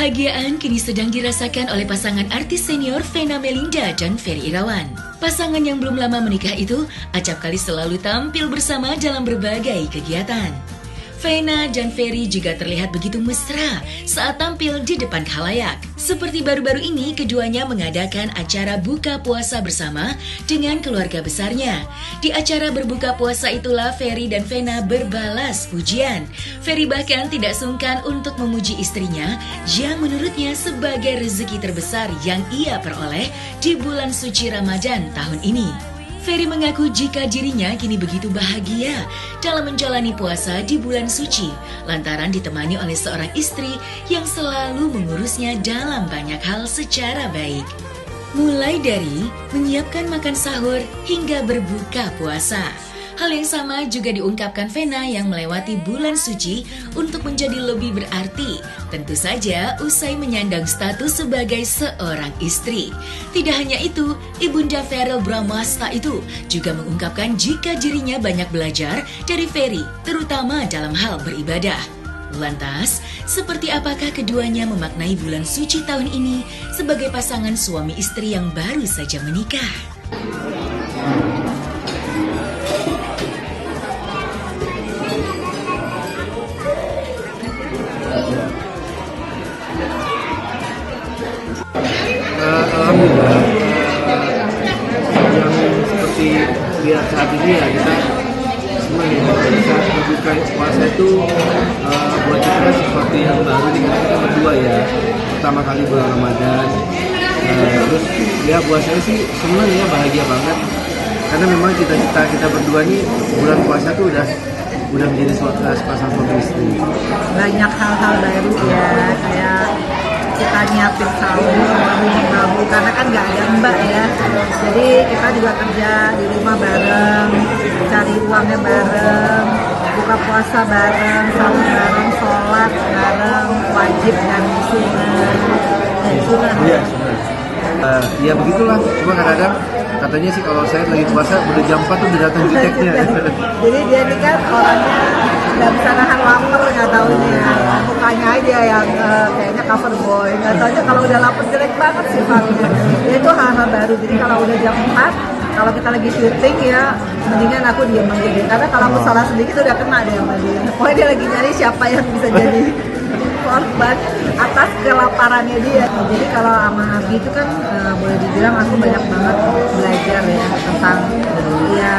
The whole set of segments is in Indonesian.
Kebahagiaan kini sedang dirasakan oleh pasangan artis senior Vena Melinda dan Ferry Irawan. Pasangan yang belum lama menikah itu acap kali selalu tampil bersama dalam berbagai kegiatan. Vena dan Ferry juga terlihat begitu mesra saat tampil di depan khalayak. Seperti baru-baru ini, keduanya mengadakan acara buka puasa bersama dengan keluarga besarnya. Di acara berbuka puasa itulah Ferry dan Vena berbalas pujian. Ferry bahkan tidak sungkan untuk memuji istrinya yang menurutnya sebagai rezeki terbesar yang ia peroleh di bulan suci Ramadan tahun ini. Ferry mengaku jika dirinya kini begitu bahagia dalam menjalani puasa di bulan suci lantaran ditemani oleh seorang istri yang selalu mengurusnya dalam banyak hal secara baik. Mulai dari menyiapkan makan sahur hingga berbuka puasa. Hal yang sama juga diungkapkan Vena yang melewati bulan suci untuk menjadi lebih berarti. Tentu saja usai menyandang status sebagai seorang istri. Tidak hanya itu, Ibunda Verrell Bramasta itu juga mengungkapkan jika dirinya banyak belajar dari Ferry, terutama dalam hal beribadah. Lantas, seperti apakah keduanya memaknai bulan suci tahun ini sebagai pasangan suami istri yang baru saja menikah? Alhamdulillah, yang seperti lihat saat ini ya kita semua ya saat berbuka puasa itu buat kita sesuatu yang baru nih karena kita berdua ya pertama kali bulan Ramadan. Terus ya puasanya sih semua ya bahagia banget karena memang cita-cita kita berdua nih bulan puasa tuh udah menjadi sepasang suami istri. Banyak hal-hal baru ya, kayak kita nyiapin sahur mabu karena kan nggak ada mbak ya, jadi kita juga kerja di rumah bareng, cari uangnya bareng, buka puasa bareng, sahur bareng, sholat bareng, wajib dan sunnah. Iya, ya begitulah. Cuma kadang-kadang katanya sih kalau saya lagi puasa udah jam 4 tuh udah datang juteknya. Jadi dia ini kan orangnya nggak bisa nahan lapar, nggak taunya mukanya aja yang kayaknya cover boy, nggak taunya kalau udah lapar jelek banget sifatnya. Dia itu hal-hal baru. Jadi kalau udah jam 4, kalau kita lagi syuting ya mendingan aku diem aja deh, karena kalau aku salah sedikit udah kena deh sama dia. Pokoknya dia lagi nyari siapa yang bisa jadi korban atas kelaparannya dia. Jadi kalau sama Abi itu kan boleh dibilang aku banyak banget belajar ya tentang ya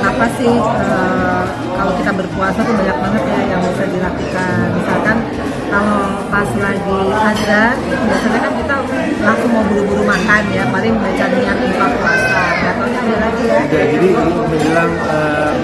apa sih kalau kita berpuasa tuh banyak banget ya yang bisa dilakukan. Misalkan kalau pas lagi azan biasanya kan kita langsung mau buru-buru makan ya, paling baca niat buka puasa. Nggak taunya ada lagi ya. Ya, jadi menjelang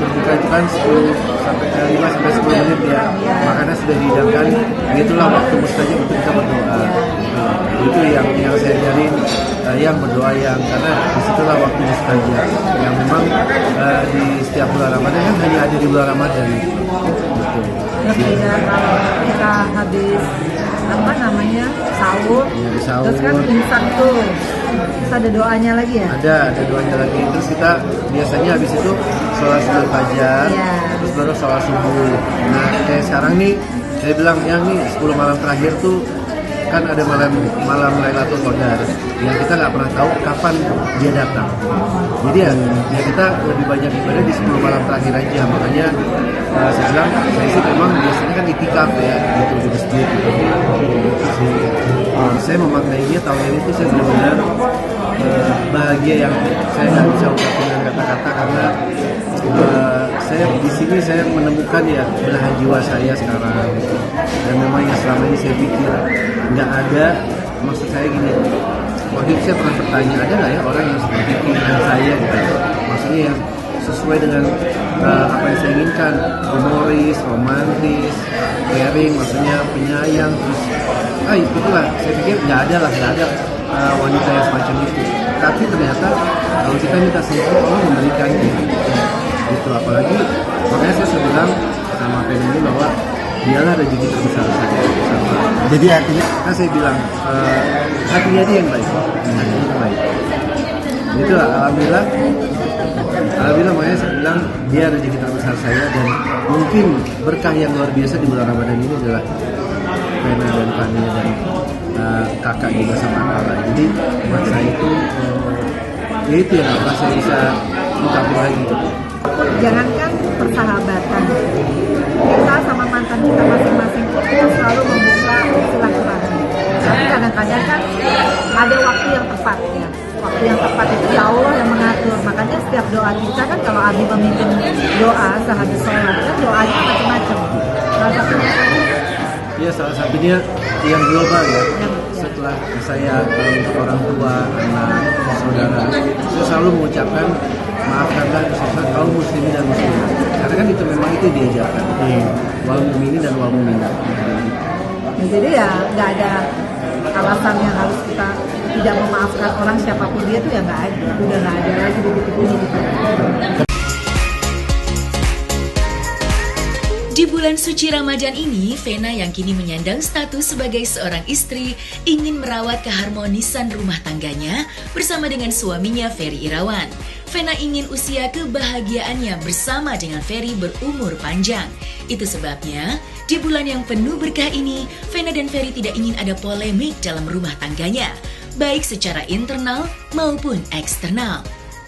berbuka itu kan 5 sampai 10 menit ya. Makannya sudah dihidangkan. Itulah waktu mustajab untuk kita berdoa. Itu yang saya ajarin, yang berdoa yang karena disitulah waktu mustajab yang memang di setiap bulan Ramadan kan hanya ada di bulan Ramadan. Terus juga kalau kita habis apa namanya sahur, terus kan imsak tuh, terus ada doanya lagi ya? Ada doanya lagi. Terus kita biasanya habis itu sholat fajar, terus baru sholat subuh. Nah kayak sekarang nih saya bilang yang nih 10 malam terakhir tuh kan ada malam Lailatul Qadar yang kita nggak pernah tahu kapan dia datang. Jadi ya kita lebih banyak ibadah di 10 malam terakhir aja. Makanya saya bilang saya sih memang biasanya kan itikaf ya gitu di masjid gitu. Saya memaknainya tahun ini tuh saya benar-benar bahagia yang saya nggak bisa ungkapin dengan kata-kata karena saya di sini saya menemukan ya belahan jiwa saya sekarang dan memang yang selama ini saya pikir nggak ada. Maksud saya gini, waktu itu saya pernah bertanya ada nggak ya orang yang seperti keinginan saya gitu, maksudnya yang sesuai dengan apa yang saya inginkan, humoris, romantis, caring, maksudnya penyayang, terus itulah saya pikir nggak ada wanita yang semacam itu. Tapi ternyata kalau kita minta sesuatu Allah memberikannya gitu. Apalagi makanya saya bilang sama Vena ini bahwa dialah rezeki terbesar saya. Jadi artinya kan saya bilang hatinya dia yang baik, itu alhamdulillah makanya saya bilang dia rezeki terbesar saya. Dan mungkin berkah yang luar biasa di bulan Ramadan ini adalah Vena dan Fani dan kakak juga sama kakak. Jadi buat saya itu ya itu yang apa saya bisa ungkapin lagi gitu. Jangankan persahabatan, kita sama mantan kita masing-masing pun kita selalu membuka silaturahmi. Tapi kadang-kadang kan ada waktu yang tepat ya. Waktu yang tepat itu ya Allah yang mengatur. Makanya setiap doa kita kan kalau Abi memimpin doa sehabis sholat kan doanya macam-macam. Ya salah satunya yang global ya. Setelah saya untuk orang tua, anak, saudara, saya selalu mengucapkan maafkanlah kesalahan kaum muslimin dan muslimat. Karena kan itu memang itu diajarkan. Wal mukminin dan wal mukminat. Jadi ya nggak ada alasan yang harus kita tidak memaafkan orang siapapun dia tuh ya nggak ada. Udah nggak ada lagi di titik ini gitu. Di bulan suci Ramadan ini, Vena yang kini menyandang status sebagai seorang istri ingin merawat keharmonisan rumah tangganya bersama dengan suaminya Ferry Irawan. Vena ingin usia kebahagiaannya bersama dengan Ferry berumur panjang. Itu sebabnya, di bulan yang penuh berkah ini, Vena dan Ferry tidak ingin ada polemik dalam rumah tangganya, baik secara internal maupun eksternal.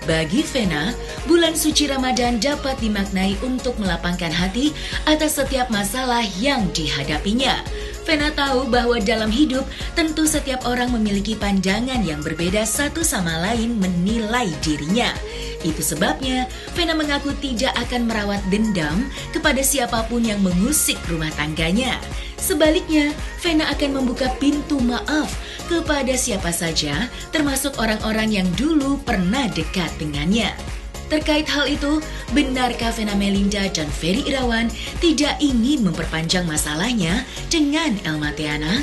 Bagi Vena, bulan suci Ramadan dapat dimaknai untuk melapangkan hati atas setiap masalah yang dihadapinya. Vena tahu bahwa dalam hidup tentu setiap orang memiliki pandangan yang berbeda satu sama lain menilai dirinya. Itu sebabnya Vena mengaku tidak akan merawat dendam kepada siapapun yang mengusik rumah tangganya. Sebaliknya, Vena akan membuka pintu maaf kepada siapa saja, termasuk orang-orang yang dulu pernah dekat dengannya. Terkait hal itu, benarkah Vena Melinda dan Ferry Irawan tidak ingin memperpanjang masalahnya dengan Elma Theana?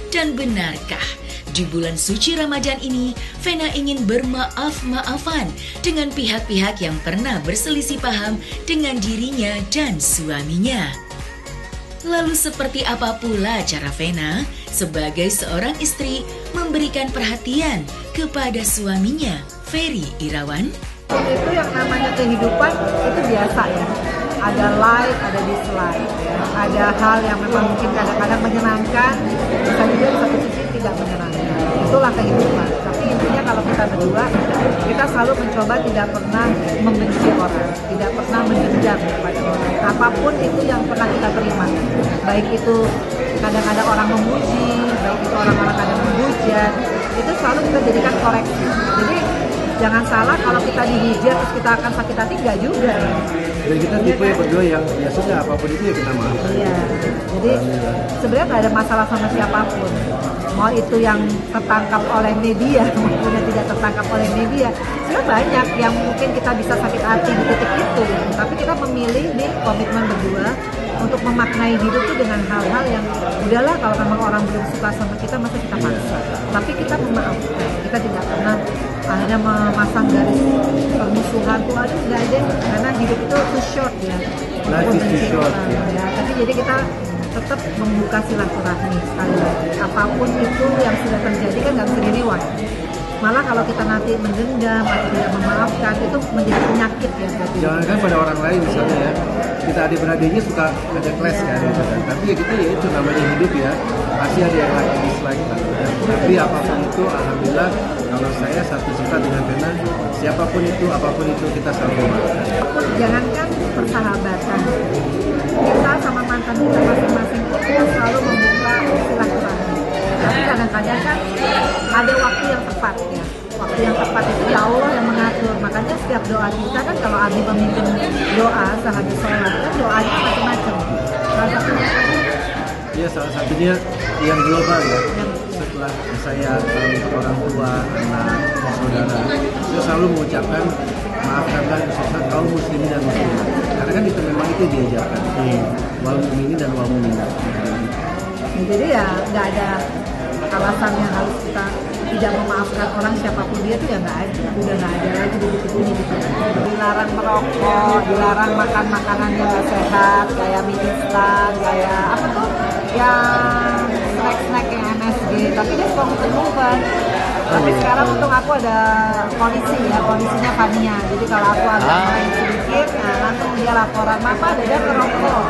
Dan benarkah di bulan suci Ramadan ini, Vena ingin bermaaf-maafan dengan pihak-pihak yang pernah berselisih paham dengan dirinya dan suaminya? Lalu seperti apa pula cara Vena sebagai seorang istri memberikan perhatian kepada suaminya, Ferry Irawan? Itu yang namanya kehidupan itu biasa ya. Ada like, ada dislike ya. Ada hal yang memang mungkin kadang-kadang menyenangkan, bisa juga di satu sisi tidak menyenangkan. Itulah kehidupan. Tapi intinya kalau kita berdua, kita selalu mencoba tidak pernah membenci orang, tidak pernah mendendam kepada orang. Apapun itu yang pernah kita terima, baik itu kadang-kadang orang memuji, baik itu orang-orang kadang menghujat, itu selalu kita jadikan koreksi. Jadi jangan salah kalau kita dihujat terus kita akan sakit hati, enggak juga ya. Dan kita tipe yang berdua yang ya sudah apapun itu ya kita maafkan. Iya. Jadi sebenarnya nggak ada masalah sama siapapun. Mau itu yang tertangkap oleh media maupun yang tidak tertangkap oleh media. Sebenarnya banyak yang mungkin kita bisa sakit hati di titik itu. Tapi kita memilih nih komitmen berdua untuk memaknai hidup itu dengan hal-hal yang udahlah kalau memang orang belum suka sama kita masa kita paksa. Tapi kita memaafkan. Kita tidak pernah akhirnya memasang garis permusuhan tuh ada nggak ada, karena hidup itu too short ya. Life is too short ya. Tapi jadi kita tetap membuka silaturahmi sekali lagi. Apapun itu yang sudah terjadi kan nggak bisa direward. Malah kalau kita nanti mendendam atau tidak memaafkan itu menjadi penyakit ya. Jangankan pada orang lain misalnya ya, kita adik-beradiknya suka ada clash kan, gitu kan. Tapi ya kita ya itu namanya hidup ya, pasti ada yang like dislike lah. Tapi apapun itu, alhamdulillah kalau saya satu sifat dengan Vena, siapapun itu, apapun itu kita selalu memaafkan. Jangankan persahabatan, kita sama mantan kita masing-masing pun kita selalu membuka silaturahmi. Tapi kadang-kadang kan ada waktu yang tepat ya. Waktu yang tepat itu ya Allah yang mengatur. Makanya setiap doa kita kan kalau Abi memimpin doa sehabis sholat kan doanya macam-macam. Ya salah satunya yang global ya. Setelah saya untuk orang tua, anak, saudara, saya selalu mengucapkan maafkanlah kesalahan kaum muslimin dan muslimat. Karena kan itu memang itu diajarkan. Wal mukminin dan wal mukminat. Jadi ya nggak ada alasan yang harus kita tidak memaafkan orang siapapun dia tuh ya nggak ada. Udah nggak ada lagi di titik ini gitu. Dilarang merokok, dilarang makan makanan yang nggak sehat, kayak mie instan, kayak apa tuh yang snack-snack yang MSG. Tapi dia suka ngumpet-ngumpet. Tapi sekarang untung aku ada polisi ya, polisinya Fania. Jadi kalau aku agak main sedikit, nah langsung dia laporan, "Mama ada ngerokok."